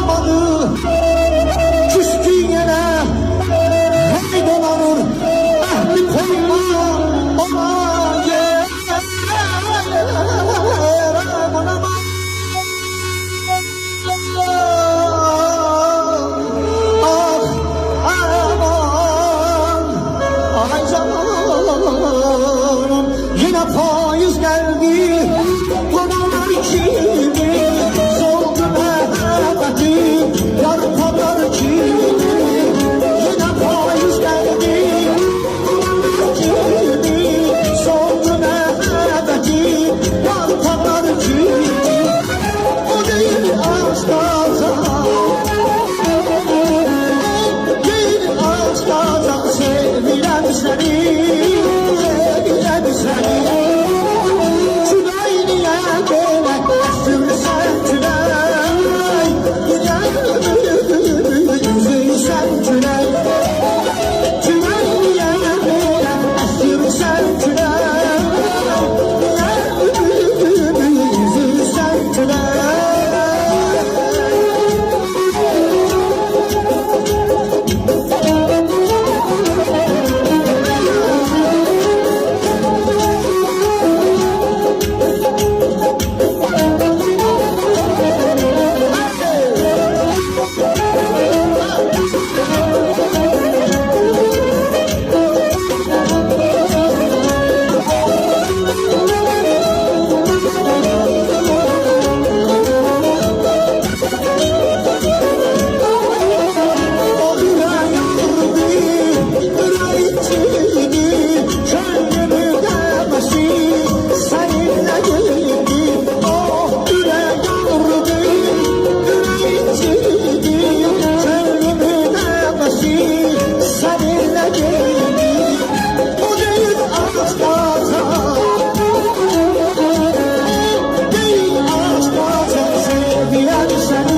olmadı. Küstün yine hey dolanır. Ehli koyma ona yer. Aman aman. Ay zamanım yine faiz geldi. Pınar kimi soldu mehbetim, yar pınar kimi. Yine faiz geldi. Pınar kimi soldu mehbetim, yar pınar kimi. O değil aşk kazan, o değil aşk kazan. Sevilen seni, sevilen seni. Tülayniye böyle sürsen tülay, yüzüysen tülay. Tülayniye böyle sürsen tülay, yüzüysen tülay. Sevgiler seni.